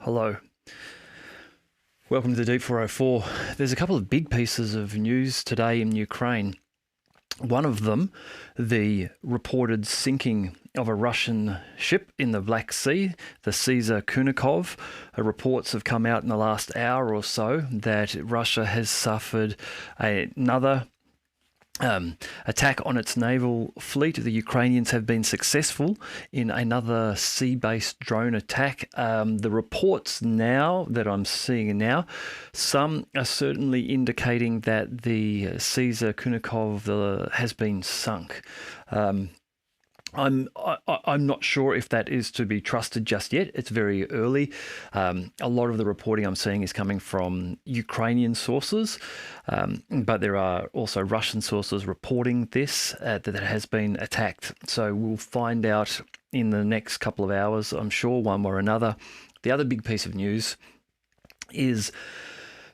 Hello. Welcome to the Deep 404. There's a couple of big pieces of news today in Ukraine. One of them, the reported sinking of a Russian ship in the Black Sea, the Ceaser Kunikov. Reports have come out in the last hour or so that Russia has suffered another attack on its naval fleet. The Ukrainians have been successful in another sea-based drone attack. The reports now that I'm seeing now, some are certainly indicating that the Ceaser Kunikov has been sunk. I'm not sure if that is to be trusted just yet. It's very early. A lot of the reporting I'm seeing is coming from Ukrainian sources, but there are also Russian sources reporting this, that it has been attacked. So we'll find out in the next couple of hours, I'm sure, one way or another. The other big piece of news is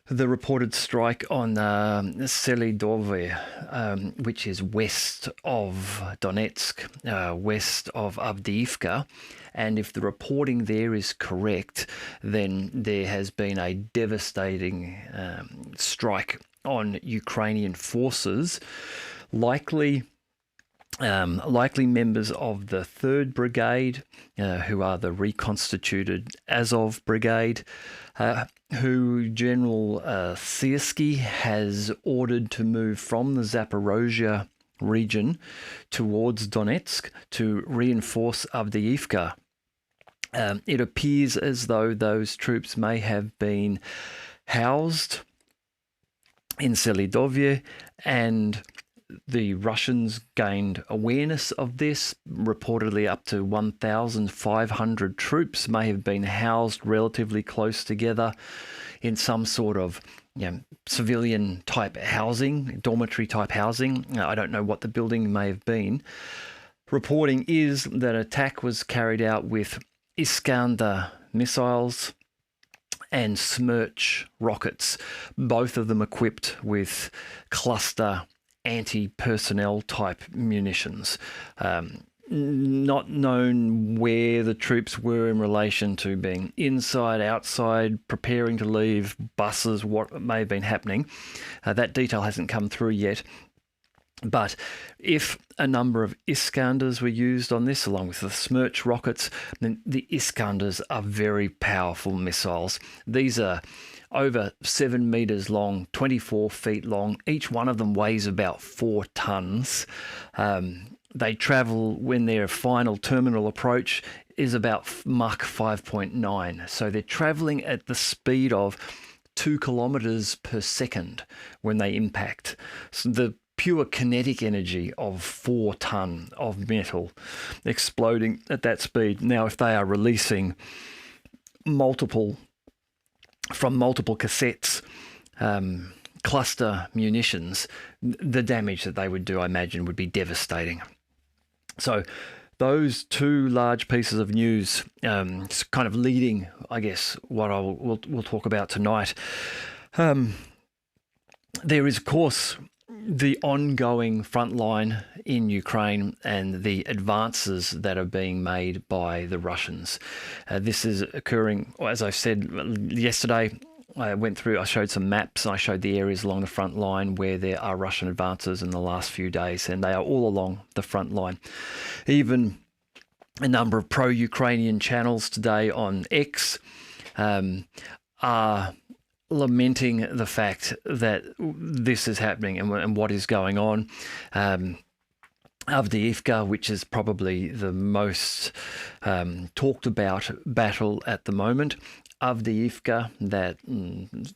the reported strike on Selidovye, which is west of Donetsk, west of Avdiivka. And if the reporting there is correct, then there has been a devastating strike on Ukrainian forces, likely members of the 3rd Brigade, who are the reconstituted Azov Brigade, who General Syrskyi has ordered to move from the Zaporozhye region towards Donetsk to reinforce Avdiivka. It appears as though those troops may have been housed in Selidovye, and the Russians gained awareness of this. Reportedly up to 1,500 troops may have been housed relatively close together in some sort of civilian type housing, dormitory type housing. I don't know what the building may have been. Reporting is that attack was carried out with Iskander missiles and Smerch rockets, both of them equipped with cluster anti-personnel type munitions. Not known where the troops were in relation to being inside, outside, preparing to leave, buses, what may have been happening. That detail hasn't come through yet. But if a number of Iskanders were used on this, along with the Smerch rockets, then the Iskanders are very powerful missiles. These are over 7 meters long, 24 feet long. Each one of them weighs about 4 tons. They travel, when their final terminal approach is about Mach 5.9. So they're traveling at the speed of 2 kilometers per second when they impact. So the pure kinetic energy of 4 ton of metal exploding at that speed. Now, if they are releasing multiple cassettes, cluster munitions, the damage that they would do, I imagine, would be devastating. So those two large pieces of news, kind of leading, I guess, what we'll talk about tonight. There is, of course, the ongoing frontline in Ukraine and the advances that are being made by the Russians. This is occurring, as I said yesterday. I showed some maps, and I showed the areas along the front line where there are Russian advances in the last few days, and they are all along the front line. Even a number of pro-Ukrainian channels today on X are lamenting the fact that this is happening and what is going on. Avdiivka, which is probably the most talked about battle at the moment. Avdiivka, that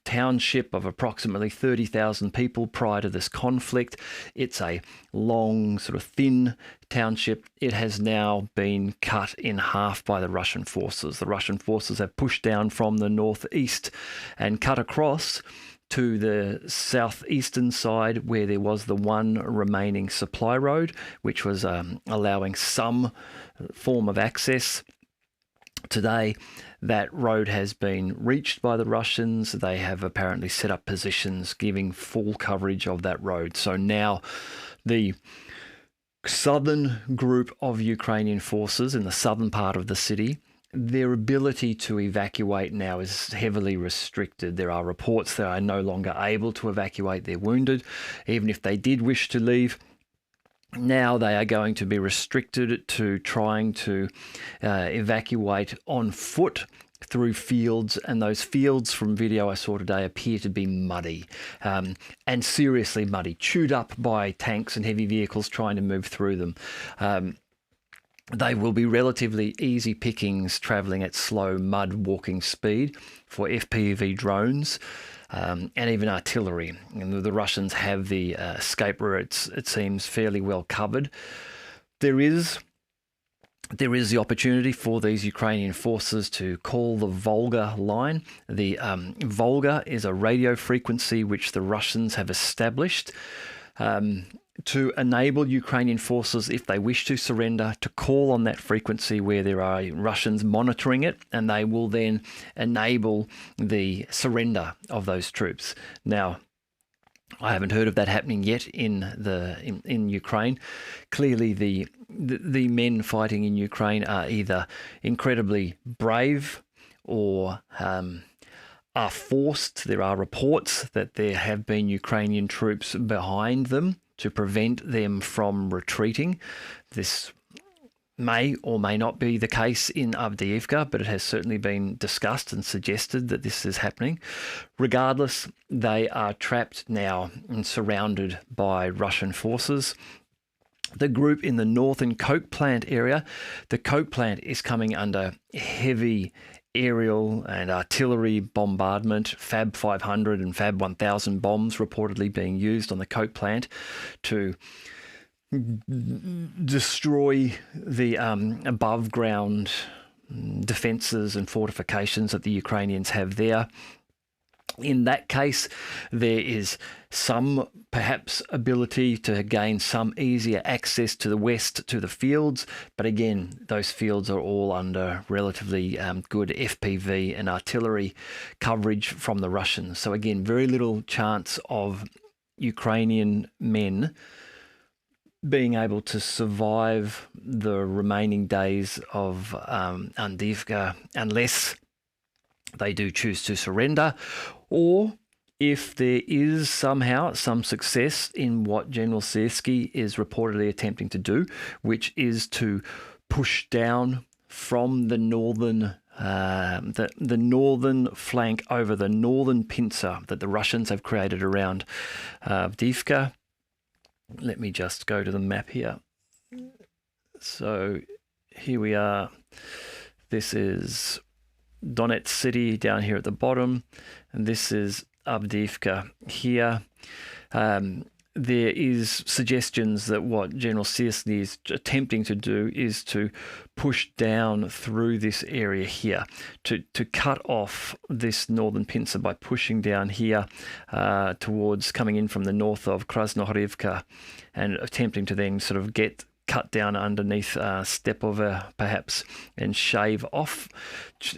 township of approximately 30,000 people prior to this conflict. It's a long, sort of thin township. It has now been cut in half by the Russian forces. The Russian forces have pushed down from the northeast and cut across to the southeastern side, where there was the one remaining supply road, which was allowing some form of access. Today, that road has been reached by the Russians. They have apparently set up positions giving full coverage of that road. So now the southern group of Ukrainian forces in the southern part of the city their ability to evacuate now is heavily restricted. There are reports they are no longer able to evacuate their wounded, even if they did wish to leave. Now they are going to be restricted to trying to evacuate on foot through fields, and those fields from video I saw today appear to be muddy, and seriously muddy, chewed up by tanks and heavy vehicles trying to move through them. They will be relatively easy pickings travelling at slow mud walking speed for FPV drones and even artillery. And the Russians have the escape routes, it seems, fairly well covered. There is the opportunity for these Ukrainian forces to call the Volga line. The Volga is a radio frequency which the Russians have established to enable Ukrainian forces, if they wish to surrender, to call on that frequency where there are Russians monitoring it, and they will then enable the surrender of those troops. Now, I haven't heard of that happening yet in Ukraine. Clearly, the men fighting in Ukraine are either incredibly brave or are forced. There are reports that there have been Ukrainian troops behind them to prevent them from retreating. This may or may not be the case in Avdiivka, but it has certainly been discussed and suggested that this is happening. Regardless, they are trapped now and surrounded by Russian forces. The group in the northern coke plant area, the coke plant is coming under heavy aerial and artillery bombardment. Fab 500 and Fab 1000 bombs reportedly being used on the coke plant to destroy the above ground defences and fortifications that the Ukrainians have there. In that case, there is some perhaps ability to gain some easier access to the west to the fields, but again, those fields are all under relatively good FPV and artillery coverage from the Russians. So again, very little chance of Ukrainian men being able to survive the remaining days of Avdiivka unless they do choose to surrender, or if there is somehow some success in what General Syrskyi is reportedly attempting to do, which is to push down from the northern the northern flank over the northern pincer that the Russians have created around Avdiivka. Let me just go to the map here. So here we are. This is Donetsk city down here at the bottom, and this is Avdiivka here. There is suggestions that what General Syrskyi is attempting to do is to push down through this area here, to cut off this northern pincer by pushing down here towards coming in from the north of Krasnohorivka and attempting to then sort of cut down underneath Stepove perhaps and shave off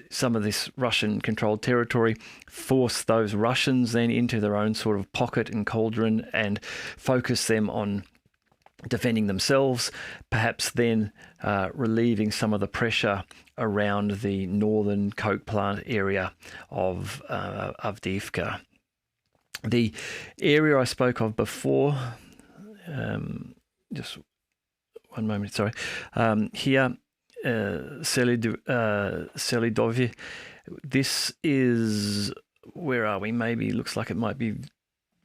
some of this Russian-controlled territory, force those Russians then into their own sort of pocket and cauldron and focus them on defending themselves, perhaps then relieving some of the pressure around the northern coke plant area of Avdiivka. The area I spoke of before, just one moment, sorry. Here, Selidovye. This is, where are we? Maybe, looks like it might be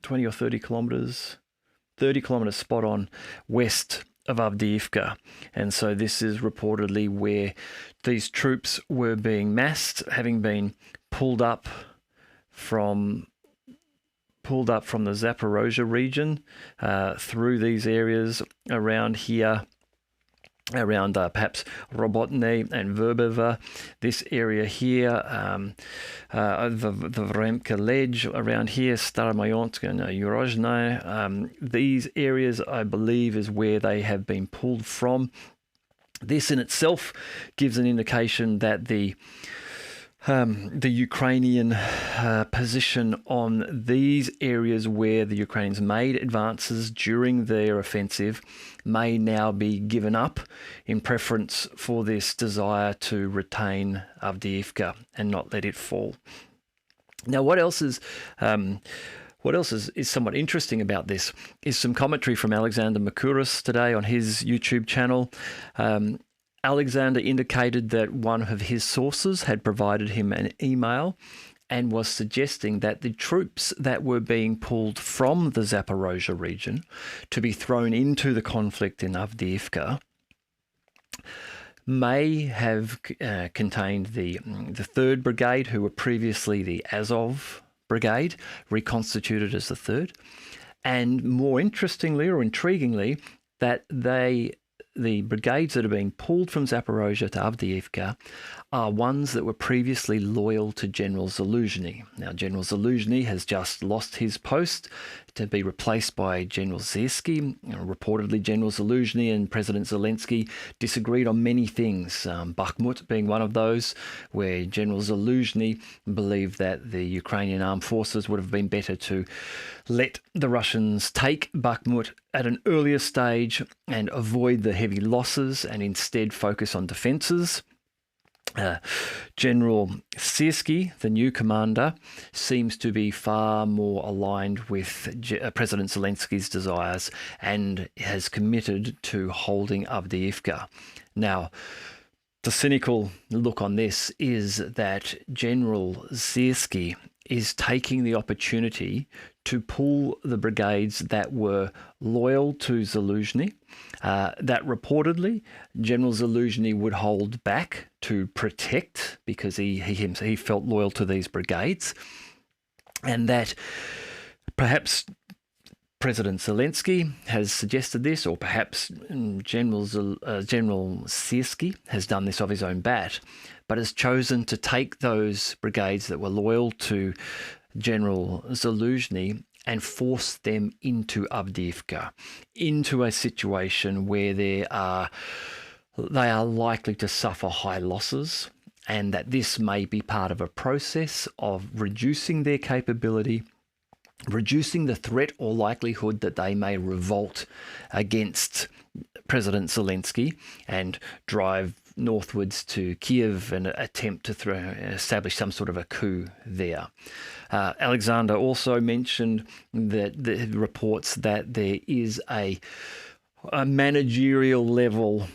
20 or 30 kilometres. 30 kilometres spot on west of Avdiivka. And so this is reportedly where these troops were being massed, having been pulled up from the Zaporozhye region through these areas around here, around perhaps Robotne and Verbova, this area here, the Vremka Ledge around here, Staromayonsk and Urozhne. These areas, I believe, is where they have been pulled from. This in itself gives an indication that the the Ukrainian position on these areas where the Ukrainians made advances during their offensive may now be given up in preference for this desire to retain Avdiivka and not let it fall. Now, what else is somewhat interesting about this is some commentary from Alexander Mercouris today on his YouTube channel. Alexander indicated that one of his sources had provided him an email and was suggesting that the troops that were being pulled from the Zaporozhye region to be thrown into the conflict in Avdiivka may have contained the 3rd Brigade, who were previously the Azov Brigade, reconstituted as the 3rd. And more interestingly or intriguingly, that the brigades that are being pulled from Zaporozhye to Avdiivka are ones that were previously loyal to General Zaluzhny. Now, General Zaluzhny has just lost his post to be replaced by General Syrskyi. Reportedly, General Zaluzhny and President Zelensky disagreed on many things, Bakhmut being one of those, where General Zaluzhny believed that the Ukrainian armed forces would have been better to let the Russians take Bakhmut at an earlier stage and avoid the heavy losses and instead focus on defences. General Syrskyi, the new commander, seems to be far more aligned with President Zelensky's desires and has committed to holding Avdiivka. Now, the cynical look on this is that General Syrskyi is taking the opportunity to pull the brigades that were loyal to Zaluzhny, that reportedly General Zaluzhny would hold back to protect because he felt loyal to these brigades, and that perhaps President Zelensky has suggested this, or perhaps General Syrskyi has done this of his own bat, but has chosen to take those brigades that were loyal to General Zaluzhny and force them into Avdiivka, into a situation where they are likely to suffer high losses, and that this may be part of a process of reducing their capability, reducing the threat or likelihood that they may revolt against President Zelensky and drive northwards to Kiev and attempt to establish some sort of a coup there. Alexander also mentioned that the reports that there is a managerial level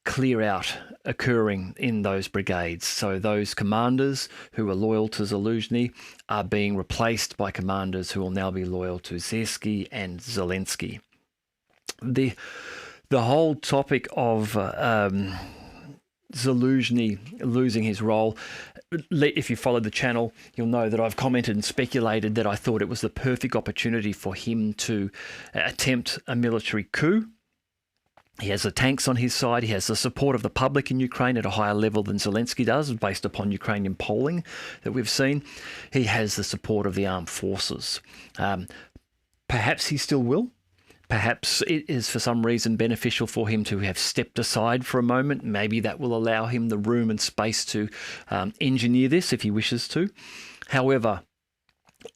clear out occurring in those brigades. So those commanders who are loyal to Zaluzhny are being replaced by commanders who will now be loyal to Syrskyi and Zelensky. The whole topic of Zaluzhny losing his role, if you followed the channel, you'll know that I've commented and speculated that I thought it was the perfect opportunity for him to attempt a military coup. He has the tanks on his side. He has the support of the public in Ukraine at a higher level than Zelensky does, based upon Ukrainian polling that we've seen. He has the support of the armed forces. Perhaps he still will. Perhaps it is for some reason beneficial for him to have stepped aside for a moment. Maybe that will allow him the room and space to engineer this if he wishes to. However,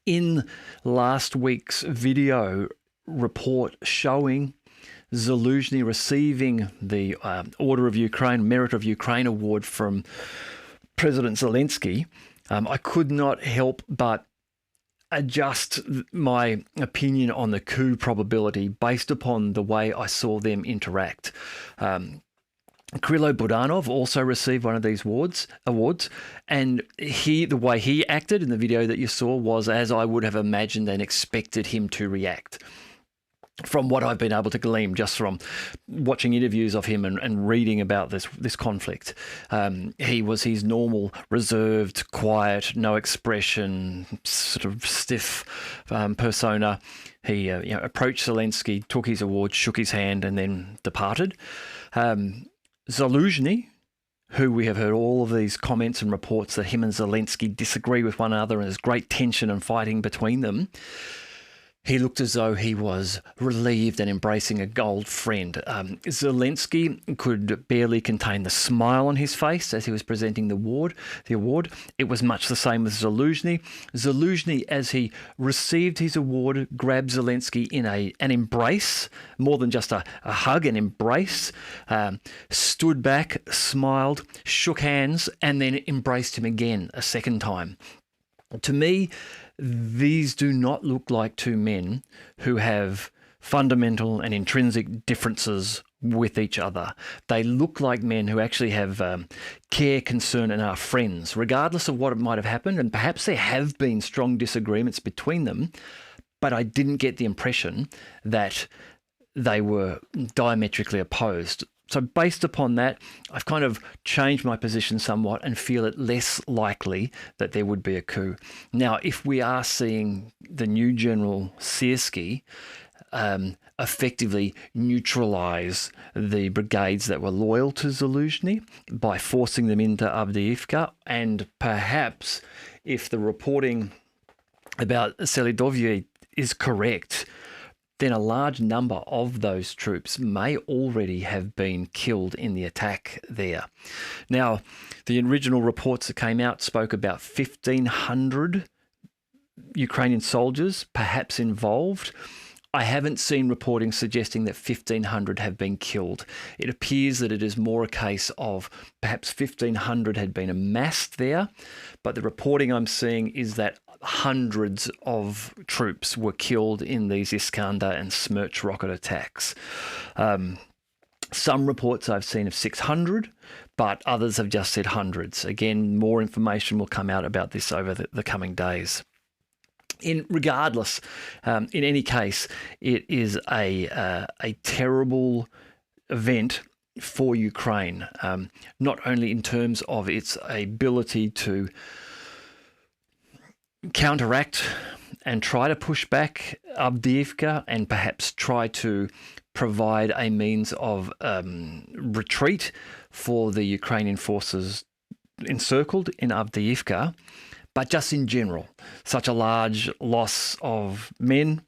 in last week's video report showing Zaluzhny receiving the Order of Ukraine, Merit of Ukraine award from President Zelensky, I could not help but adjust my opinion on the coup probability based upon the way I saw them interact. Krilo Budanov also received one of these awards, and the way he acted in the video that you saw was as I would have imagined and expected him to react. From what I've been able to glean just from watching interviews of him and reading about this conflict. He was his normal, reserved, quiet, no expression, sort of stiff persona. He approached Zelensky, took his award, shook his hand, and then departed. Zaluzhny, who we have heard all of these comments and reports that him and Zelensky disagree with one another and there's great tension and fighting between them, He looked as though he was relieved and embracing a old friend. Zelensky could barely contain the smile on his face as he was presenting the award. It was much the same with Zaluzhny. Zaluzhny, as he received his award, grabbed Zelensky in an embrace, more than just a hug, an embrace, stood back, smiled, shook hands, and then embraced him again a second time. To me, these do not look like two men who have fundamental and intrinsic differences with each other. They look like men who actually have care, concern, and are friends, regardless of what might have happened. And perhaps there have been strong disagreements between them, but I didn't get the impression that they were diametrically opposed. So based upon that, I've kind of changed my position somewhat and feel it less likely that there would be a coup. Now, if we are seeing the new General Syrskyi effectively neutralise the brigades that were loyal to Zaluzhny by forcing them into Avdiivka, and perhaps if the reporting about Selidovye is correct, then a large number of those troops may already have been killed in the attack there. Now, the original reports that came out spoke about 1,500 Ukrainian soldiers perhaps involved. I haven't seen reporting suggesting that 1,500 have been killed. It appears that it is more a case of perhaps 1,500 had been amassed there, but the reporting I'm seeing is that hundreds of troops were killed in these Iskander and Smerch rocket attacks. Some reports I've seen of 600, but others have just said hundreds. Again, more information will come out about this over the coming days. Regardless, in any case, it is a terrible event for Ukraine, not only in terms of its ability to counteract and try to push back Avdiivka and perhaps try to provide a means of retreat for the Ukrainian forces encircled in Avdiivka, but just in general, such a large loss of men.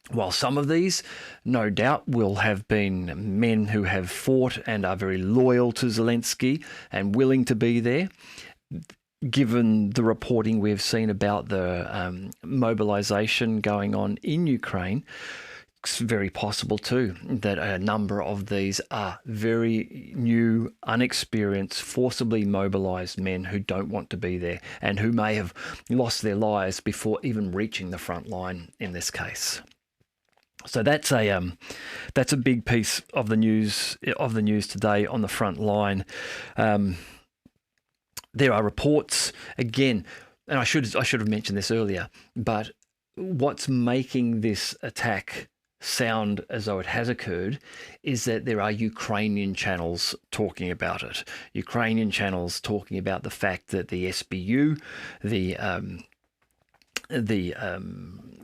While some of these, no doubt, will have been men who have fought and are very loyal to Zelensky and willing to be there, given the reporting we've seen about the mobilization going on in Ukraine, it's very possible too that a number of these are very new, unexperienced, forcibly mobilized men who don't want to be there and who may have lost their lives before even reaching the front line in this case. So that's a big piece of the news today on the front line. There are reports, again, and I should have mentioned this earlier, but what's making this attack sound as though it has occurred is that there are Ukrainian channels talking about it. Ukrainian channels talking about the fact that the SBU, the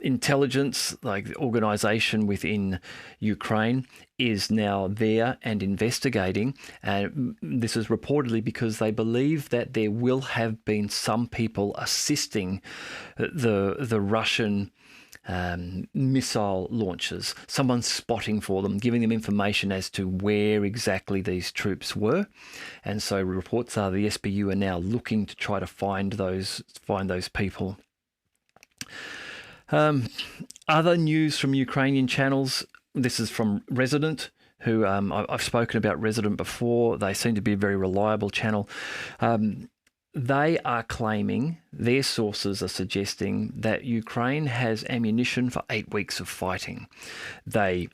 intelligence, like the organization within Ukraine, is now there and investigating. And this is reportedly because they believe that there will have been some people assisting the Russian missile launches, someone spotting for them, giving them information as to where exactly these troops were. And so reports are the SBU are now looking to try to find those people. Other news from Ukrainian channels. This is from Resident, who I've spoken about Resident before. They seem to be a very reliable channel. They are claiming, their sources are suggesting, that Ukraine has ammunition for 8 weeks of fighting. They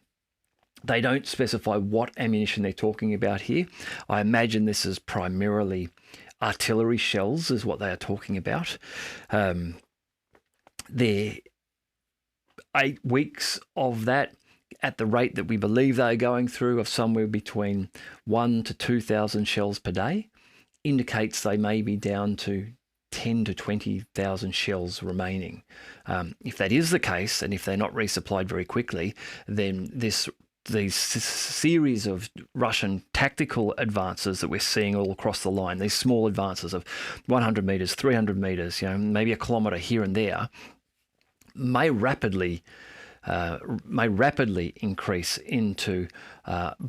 don't specify what ammunition they're talking about here. I imagine this is primarily artillery shells is what they are talking about. They're 8 weeks of that at the rate that we believe they're going through, of somewhere between 1,000 to 2,000 shells per day, indicates they may be down to 10 to 20,000 shells remaining. If that is the case, and if they're not resupplied very quickly, then these series of Russian tactical advances that we're seeing all across the line, these small advances of 100 meters, 300 meters, maybe a kilometer here and there, may rapidly increase into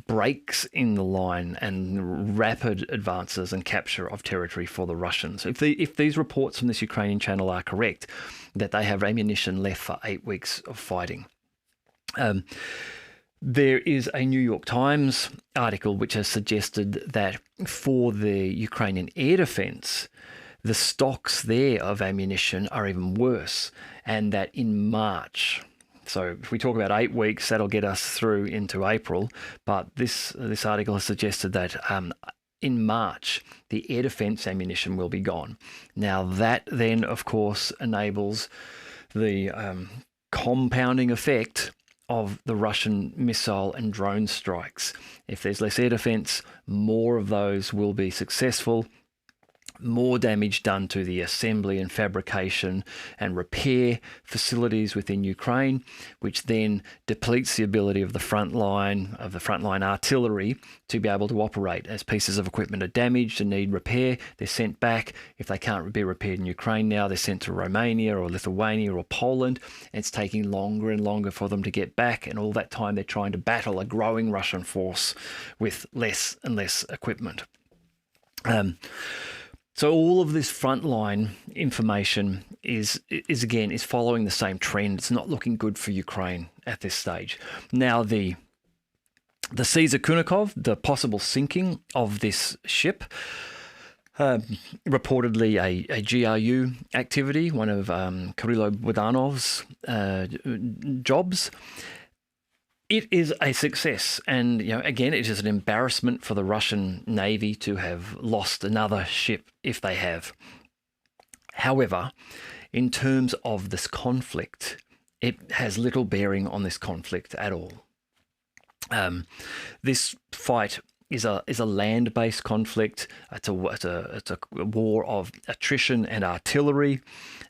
breaks in the line and rapid advances and capture of territory for the Russians. If these reports from this Ukrainian channel are correct, that they have ammunition left for 8 weeks of fighting. There is a New York Times article which has suggested that for the Ukrainian air defense, the stocks there of ammunition are even worse, and that in March, so if we talk about 8 weeks, that'll get us through into April, but this article has suggested that in March, the air defense ammunition will be gone. Now that then, of course, enables the compounding effect of the Russian missile and drone strikes. If there's less air defense, more of those will be successful, more damage done to the assembly and fabrication and repair facilities within Ukraine, which then depletes the ability of the frontline artillery to be able to operate. As pieces of equipment are damaged and need repair, they're sent back. If they can't be repaired in Ukraine now, they're sent to Romania or Lithuania or Poland. And it's taking longer and longer for them to get back, and all that time they're trying to battle a growing Russian force with less and less equipment. So all of this frontline information is following the same trend. It's not looking good for Ukraine at this stage. Now the Ceaser Kunikov, the possible sinking of this ship, reportedly a GRU activity, one of Kirilo Budanov's jobs. It is a success, and again, it is an embarrassment for the Russian Navy to have lost another ship if they have. However, in terms of this conflict, it has little bearing on this conflict at all. This fight is a land-based conflict. It's a war of attrition and artillery.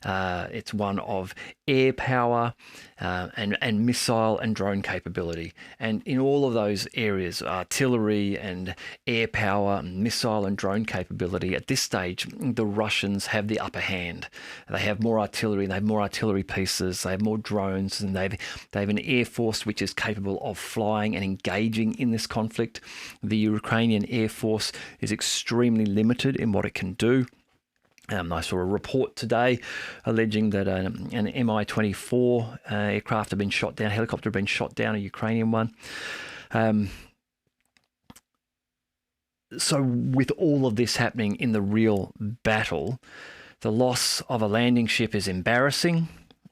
It's one of air power and missile and drone capability. And in all of those areas, artillery and air power, and missile and drone capability, at this stage, the Russians have the upper hand. They have more artillery, they have more artillery pieces, they have more drones, and they have an air force which is capable of flying and engaging in this conflict. The Ukrainian Air Force is extremely limited in what it can do. I saw a report today alleging that an Mi-24 aircraft had been shot down, helicopter had been shot down, a Ukrainian one. So with all of this happening in the real battle, the loss of a landing ship is embarrassing.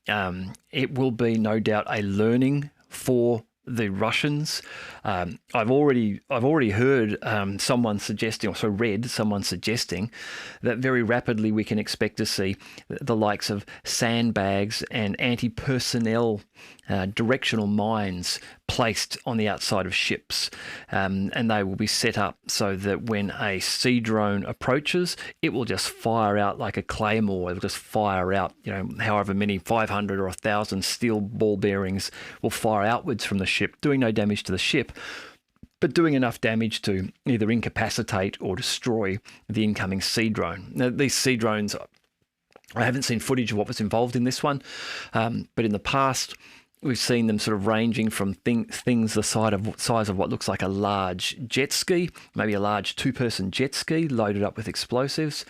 It will be no doubt a learning for the Russians. I've already heard someone suggesting, or read someone suggesting, that very rapidly we can expect to see the likes of sandbags and anti-personnel directional mines placed on the outside of ships, and they will be set up so that when a sea drone approaches, it will just fire out like a claymore. It will just fire out, however many 500 or 1,000 steel ball bearings will fire outwards from the ship, doing no damage to the ship, but doing enough damage to either incapacitate or destroy the incoming sea drone. Now, these sea drones, I haven't seen footage of what was involved in this one, but in the past, we've seen them sort of ranging from things the size of what looks like a large jet ski, maybe a large two-person jet ski loaded up with explosives.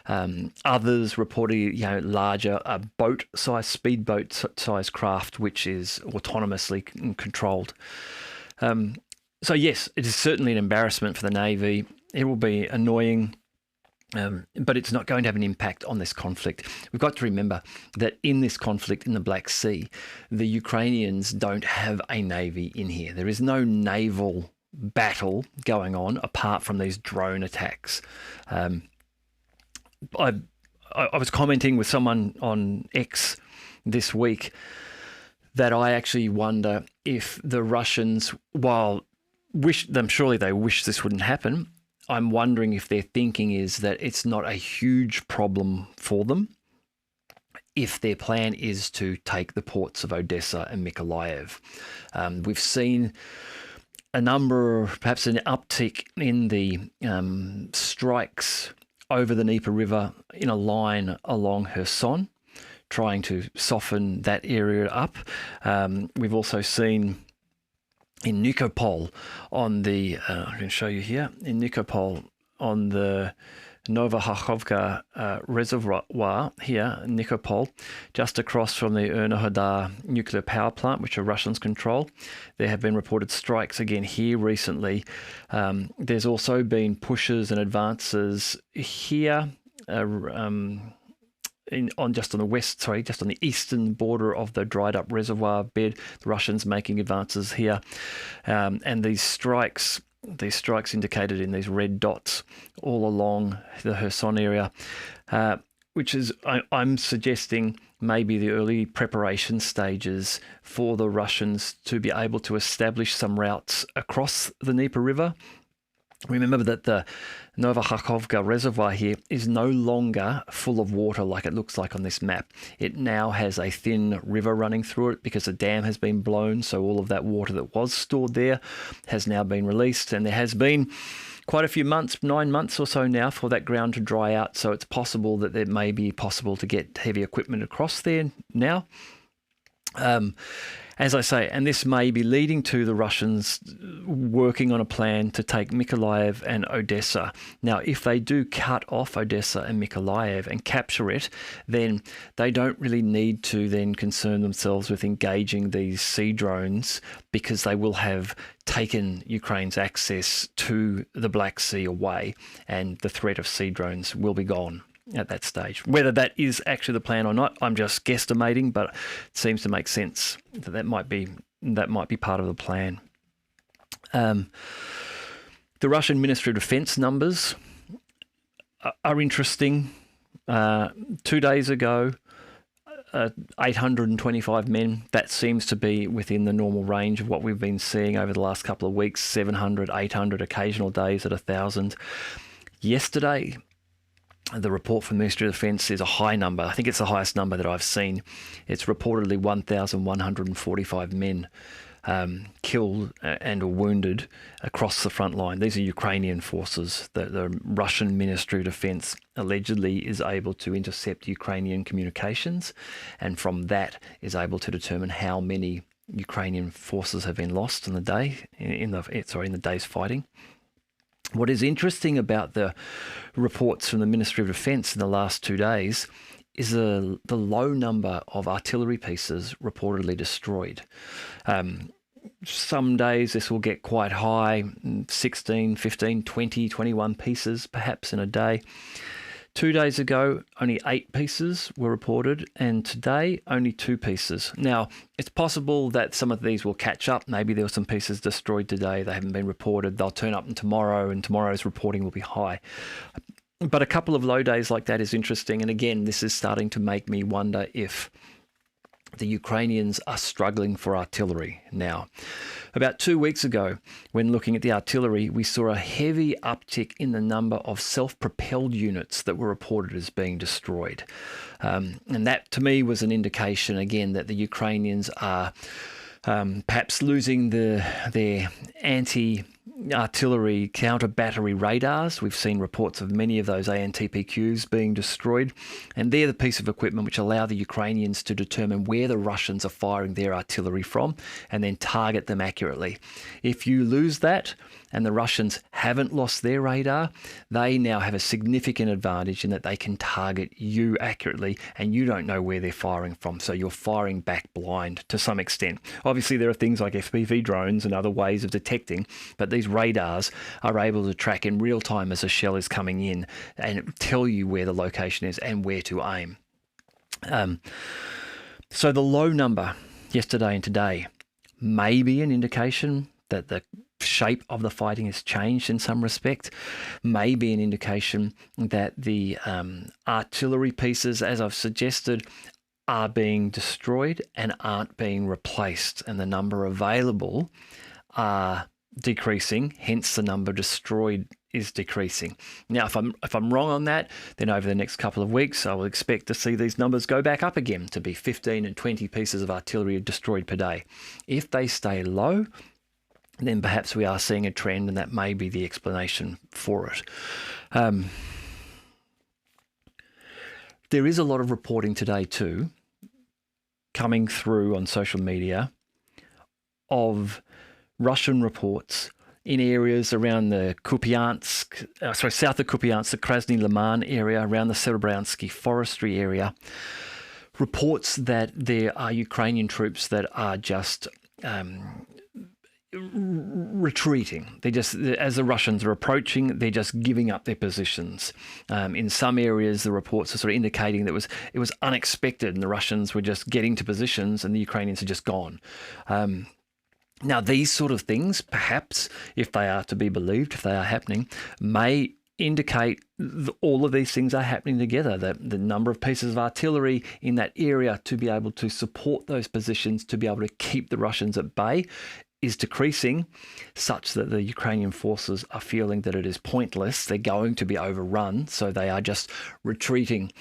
Others reported, larger speedboat-sized craft, which is autonomously controlled. So yes, it is certainly an embarrassment for the Navy. It will be annoying. But it's not going to have an impact on this conflict. We've got to remember that in this conflict in the Black Sea, the Ukrainians don't have a navy in here. There is no naval battle going on apart from these drone attacks. I was commenting with someone on X this week that I actually wonder if the Russians, while surely they wish this wouldn't happen, I'm wondering if their thinking is that it's not a huge problem for them if their plan is to take the ports of Odessa and Mykolaiv. We've seen perhaps an uptick in the strikes over the Dnieper River in a line along Kherson trying to soften that area up. We've also seen in Nikopol on the, I can show you here, in Nikopol on the Novakhovka reservoir here, Nikopol, just across from the Enerhodar nuclear power plant, which the Russians control. There have been reported strikes again here recently. There's also been pushes and advances here on the eastern border of the dried up reservoir bed. The Russians making advances here, and these strikes indicated in these red dots all along the Kherson area, which is, I'm suggesting, maybe the early preparation stages for the Russians to be able to establish some routes across the Dnieper River. Remember that the Novakhovka reservoir here is no longer full of water like it looks like on this map. It now has a thin river running through it because the dam has been blown, so all of that water that was stored there has now been released, and there has been quite a few months, 9 months or so now, for that ground to dry out, so it's possible that it may be possible to get heavy equipment across there now. As I say, and this may be leading to the Russians working on a plan to take Mykolaiv and Odessa. Now, if they do cut off Odessa and Mykolaiv and capture it, then they don't really need to then concern themselves with engaging these sea drones, because they will have taken Ukraine's access to the Black Sea away, and the threat of sea drones will be gone at that stage. Whether that is actually the plan or not, I'm just guesstimating, but it seems to make sense that might be part of the plan. The Russian Ministry of Defense numbers are interesting. 2 days ago, 825 men. That seems to be within the normal range of what we've been seeing over the last couple of weeks. 700, 800, occasional days at 1,000. Yesterday, the report from the Ministry of Defence is a high number. I think it's the highest number that I've seen. It's reportedly 1,145 men killed and or wounded across the front line. These are Ukrainian forces. The Russian Ministry of Defence allegedly is able to intercept Ukrainian communications, and from that is able to determine how many Ukrainian forces have been lost in the day in the day's fighting. What is interesting about the reports from the Ministry of Defence in the last 2 days is the low number of artillery pieces reportedly destroyed. Some days this will get quite high, 16, 15, 20, 21 pieces perhaps in a day. 2 days ago, only 8 pieces were reported, and today, only 2 pieces. Now, it's possible that some of these will catch up. Maybe there were some pieces destroyed today. They haven't been reported. They'll turn up tomorrow, and tomorrow's reporting will be high. But a couple of low days like that is interesting. And again, this is starting to make me wonder if the Ukrainians are struggling for artillery now. About 2 weeks ago, when looking at the artillery, we saw a heavy uptick in the number of self-propelled units that were reported as being destroyed. And that, to me, was an indication, again, that the Ukrainians are perhaps losing their anti-artillery counter-battery radars. We've seen reports of many of those ANTPQs being destroyed, and they're the piece of equipment which allow the Ukrainians to determine where the Russians are firing their artillery from and then target them accurately. If you lose that, and the Russians haven't lost their radar, they now have a significant advantage in that they can target you accurately, and you don't know where they're firing from, so you're firing back blind to some extent. Obviously, there are things like FPV drones and other ways of detecting, but these radars are able to track in real time as a shell is coming in and tell you where the location is and where to aim. So the low number yesterday and today may be an indication that the shape of the fighting has changed in some respect, may be an indication that the artillery pieces, as I've suggested, are being destroyed and aren't being replaced, and the number available are decreasing, hence the number destroyed is decreasing. Now, if I'm wrong on that, then over the next couple of weeks, I will expect to see these numbers go back up again to be 15 and 20 pieces of artillery destroyed per day. If they stay low, then perhaps we are seeing a trend, and that may be the explanation for it. There is a lot of reporting today too coming through on social media of Russian reports in areas around the south of Kupiansk, the Krasny Liman area, around the Serebryantski forestry area, reports that there are Ukrainian troops that are just retreating. They just, as the Russians are approaching, they're just giving up their positions. In some areas, the reports are sort of indicating that it was unexpected, and the Russians were just getting to positions, and the Ukrainians are just gone. Now, these sort of things, perhaps, if they are to be believed, if they are happening, may indicate all of these things are happening together. The number of pieces of artillery in that area to be able to support those positions, to be able to keep the Russians at bay, is decreasing, such that the Ukrainian forces are feeling that it is pointless. They're going to be overrun, so they are just retreating,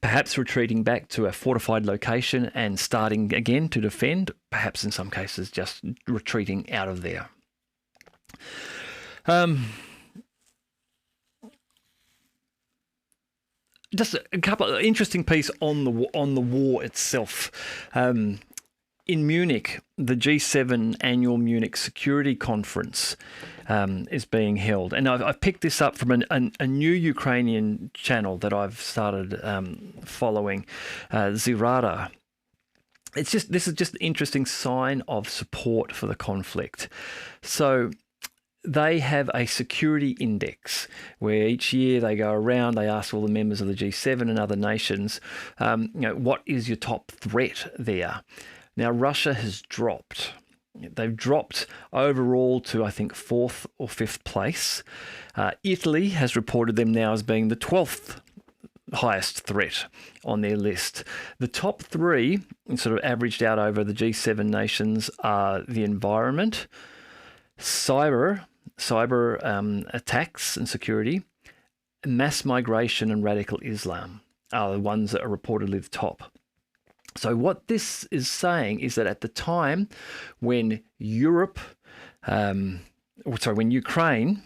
perhaps retreating back to a fortified location and starting again to defend, perhaps in some cases just retreating out of there. Just a couple of interesting piece on the war itself. In Munich, the G7 Annual Munich Security Conference is being held. And I've picked this up from a new Ukrainian channel that I've started following, zeRada. This is just an interesting sign of support for the conflict. So they have a security index where each year they go around, they ask all the members of the G7 and other nations, what is your top threat there? Now, Russia has dropped. They've dropped overall to, I think, 4th or 5th place. Italy has reported them now as being the 12th highest threat on their list. The top three, sort of averaged out over the G7 nations, are the environment, cyber attacks and security, mass migration and radical Islam are the ones that are reportedly the top. So what this is saying is that at the time when when Ukraine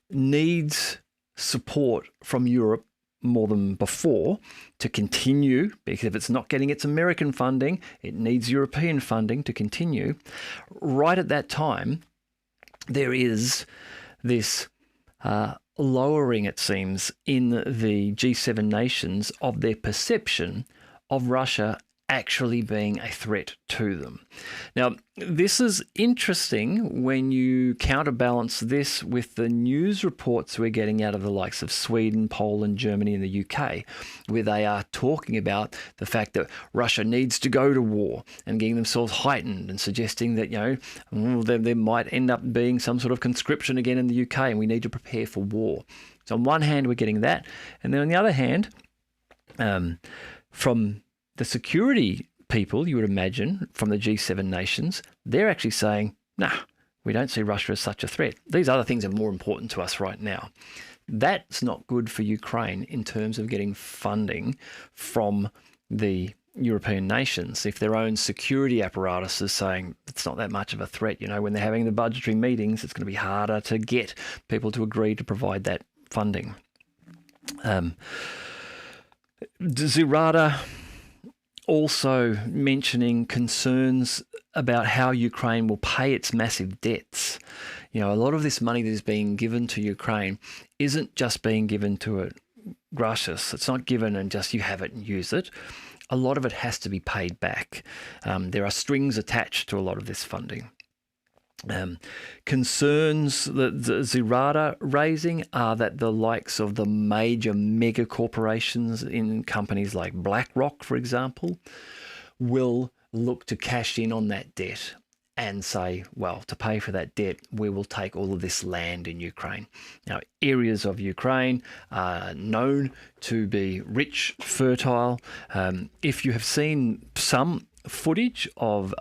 needs support from Europe more than before to continue, because if it's not getting its American funding, it needs European funding to continue. Right at that time, there is this lowering, it seems, in the G7 nations of their perception of Russia actually being a threat to them. Now, this is interesting when you counterbalance this with the news reports we're getting out of the likes of Sweden, Poland, Germany, and the UK, where they are talking about the fact that Russia needs to go to war and getting themselves heightened and suggesting that, there might end up being some sort of conscription again in the UK and we need to prepare for war. So on one hand, we're getting that. And then on the other hand, from the security people, you would imagine, from the G7 nations, they're actually saying, nah, we don't see Russia as such a threat. These other things are more important to us right now. That's not good for Ukraine in terms of getting funding from the European nations. If their own security apparatus is saying it's not that much of a threat, when they're having the budgetary meetings, it's going to be harder to get people to agree to provide that funding. zeRada also mentioning concerns about how Ukraine will pay its massive debts. A lot of this money that is being given to Ukraine isn't just being given to it gratis. It's not given and just you have it and use it. A lot of it has to be paid back. There are strings attached to a lot of this funding. Concerns that the zeRada raising are that the likes of the major mega corporations in companies like BlackRock, for example, will look to cash in on that debt and say, well, to pay for that debt, we will take all of this land in Ukraine. Now, areas of Ukraine are known to be rich, fertile. If you have seen some footage of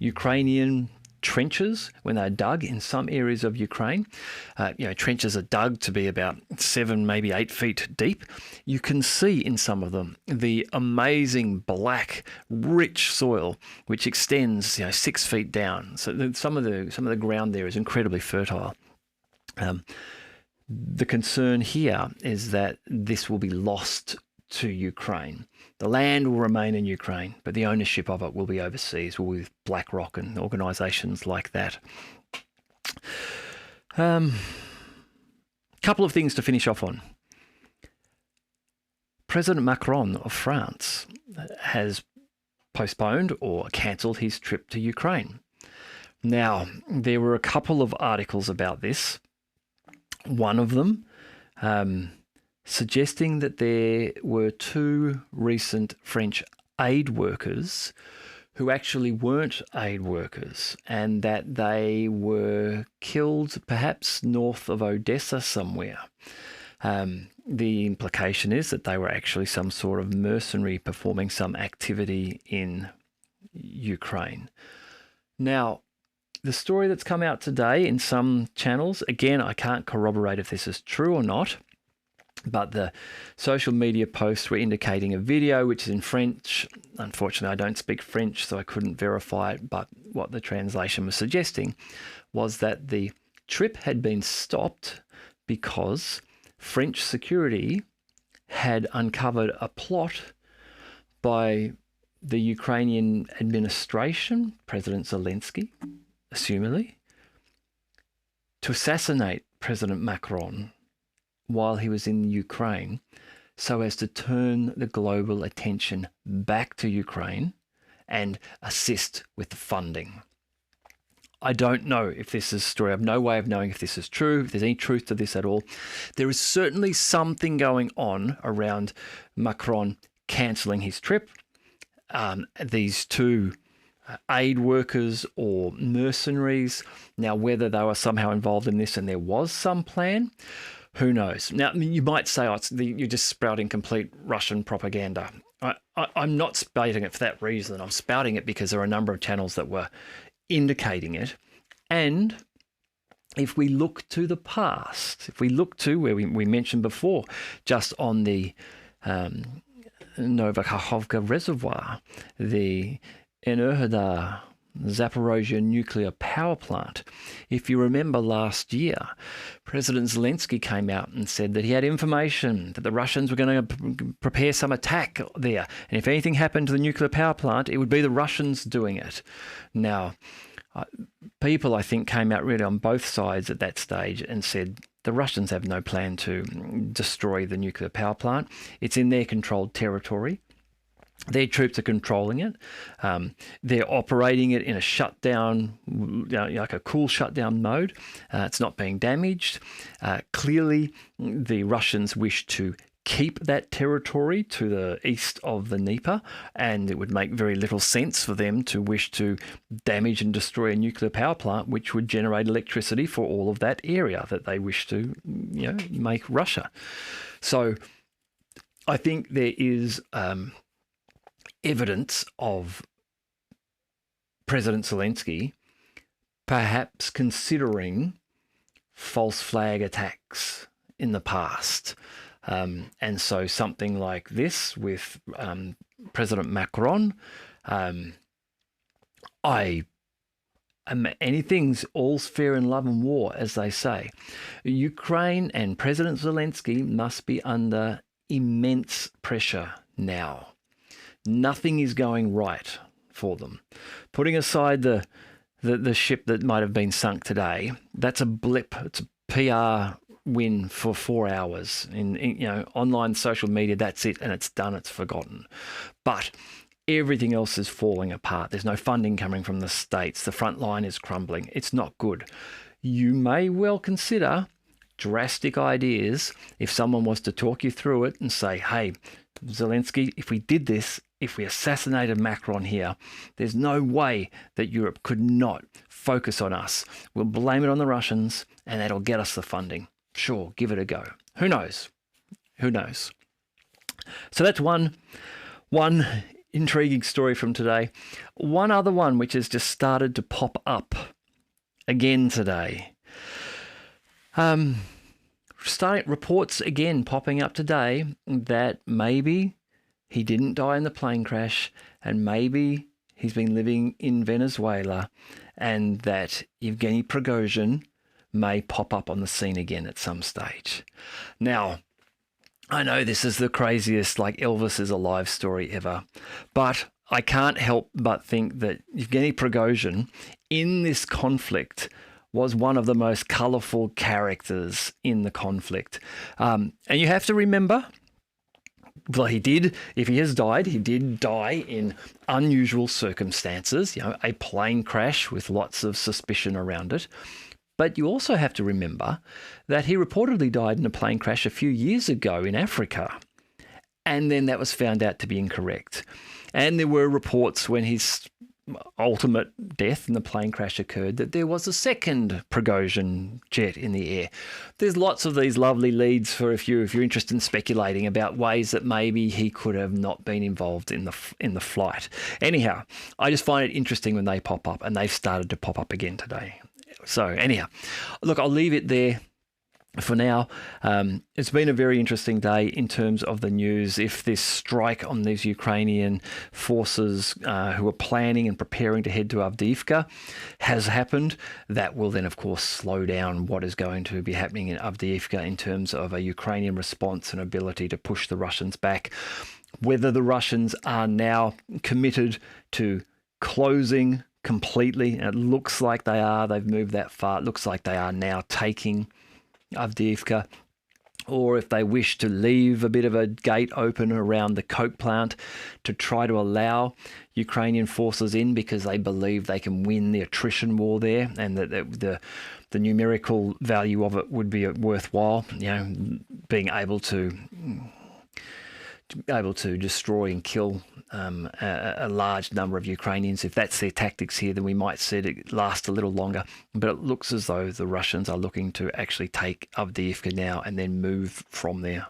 Ukrainian trenches when they're dug in some areas of Ukraine, trenches are dug to be about 7, maybe 8 feet deep. You can see in some of them the amazing black, rich soil which extends 6 feet down. So some of the ground there is incredibly fertile. The concern here is that this will be lost to Ukraine. The land will remain in Ukraine, but the ownership of it will be overseas, will be with BlackRock and organisations like that. Couple of things to finish off on. President Macron of France has postponed or cancelled his trip to Ukraine. Now, there were a couple of articles about this. One of them suggesting that there were 2 recent French aid workers who actually weren't aid workers and that they were killed perhaps north of Odessa somewhere. The implication is that they were actually some sort of mercenary performing some activity in Ukraine. Now, the story that's come out today in some channels, again, I can't corroborate if this is true or not, but the social media posts were indicating a video which is in French. Unfortunately, I don't speak French, so I couldn't verify it, but what the translation was suggesting was that the trip had been stopped because French security had uncovered a plot by the Ukrainian administration, President Zelensky, assumedly, to assassinate President Macron while he was in Ukraine so as to turn the global attention back to Ukraine and assist with the funding. I don't know if this is a story. I have no way of knowing if this is true, if there's any truth to this at all. There is certainly something going on around Macron cancelling his trip. These 2 aid workers or mercenaries, now whether they were somehow involved in this and there was some plan, who knows? Now, you might say, you're just spouting complete Russian propaganda. I'm not spouting it for that reason. I'm spouting it because there are a number of channels that were indicating it. And if we look to the past, if we look to where we mentioned before, just on the Novakhovka Reservoir, the Enerhoda Zaporozhye nuclear power plant. If you remember last year, President Zelensky came out and said that he had information that the Russians were going to prepare some attack there. And if anything happened to the nuclear power plant, it would be the Russians doing it. Now, people, I think, came out really on both sides at that stage and said the Russians have no plan to destroy the nuclear power plant. It's in their controlled territory. Their troops are controlling it. They're operating it in a shutdown, like a cool shutdown mode. It's not being damaged. Clearly, the Russians wish to keep that territory to the east of the Dnieper, and it would make very little sense for them to wish to damage and destroy a nuclear power plant, which would generate electricity for all of that area that they wish to, make Russia. So I think there is evidence of President Zelensky perhaps considering false flag attacks in the past. And so something like this with President Macron, anything's all's fair in love and war, as they say. Ukraine and President Zelensky must be under immense pressure now. Nothing is going right for them. Putting aside the ship that might have been sunk today, that's a blip. It's a PR win for 4 hours in online social media. That's it, and it's done. It's forgotten. But everything else is falling apart. There's no funding coming from the States. The front line is crumbling. It's not good. You may well consider drastic ideas if someone was to talk you through it and say, hey, Zelensky, if we did this, if we assassinated Macron here, there's no way that Europe could not focus on us. We'll blame it on the Russians and that'll get us the funding. Sure, give it a go. Who knows? Who knows? So that's one intriguing story from today. One other one which has just started to pop up again today. Reports again popping up today that maybe he didn't die in the plane crash and maybe he's been living in Venezuela and that Yevgeny Prigozhin may pop up on the scene again at some stage. Now, I know this is the craziest, like Elvis is alive story ever, but I can't help but think that Yevgeny Prigozhin in this conflict was one of the most colourful characters in the conflict. And you have to remember, well, he did, if he has died, he did die in unusual circumstances, you know, a plane crash with lots of suspicion around it. But you also have to remember that he reportedly died in a plane crash a few years ago in Africa. And then that was found out to be incorrect. And there were reports when his ultimate death in the plane crash occurred that there was a second Prigozhin jet in the air. There's lots of these lovely leads for if you're interested in speculating about ways that maybe he could have not been involved in the flight. Anyhow, I just find it interesting when they pop up, and they've started to pop up again today. So anyhow, look, I'll leave it there for now. It's been a very interesting day in terms of the news. If this strike on these Ukrainian forces who are planning and preparing to head to Avdiivka has happened, that will then, of course, slow down what is going to be happening in Avdiivka in terms of a Ukrainian response and ability to push the Russians back. Whether the Russians are now committed to closing completely, and it looks like they are, they've moved that far, it looks like they are now taking Avdiivka, or if they wish to leave a bit of a gate open around the coke plant to try to allow Ukrainian forces in because they believe they can win the attrition war there, and that the numerical value of it would be worthwhile, you know, being able to destroy and kill a large number of Ukrainians. If that's their tactics here, then we might see it last a little longer. But it looks as though the Russians are looking to actually take Avdiivka now and then move from there.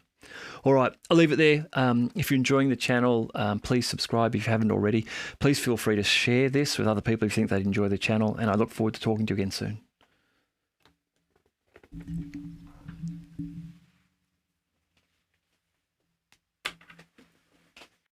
All right, I'll leave it there. If you're enjoying the channel, please subscribe if you haven't already. Please feel free to share this with other people if you think they'd enjoy the channel, and I look forward to talking to you again soon.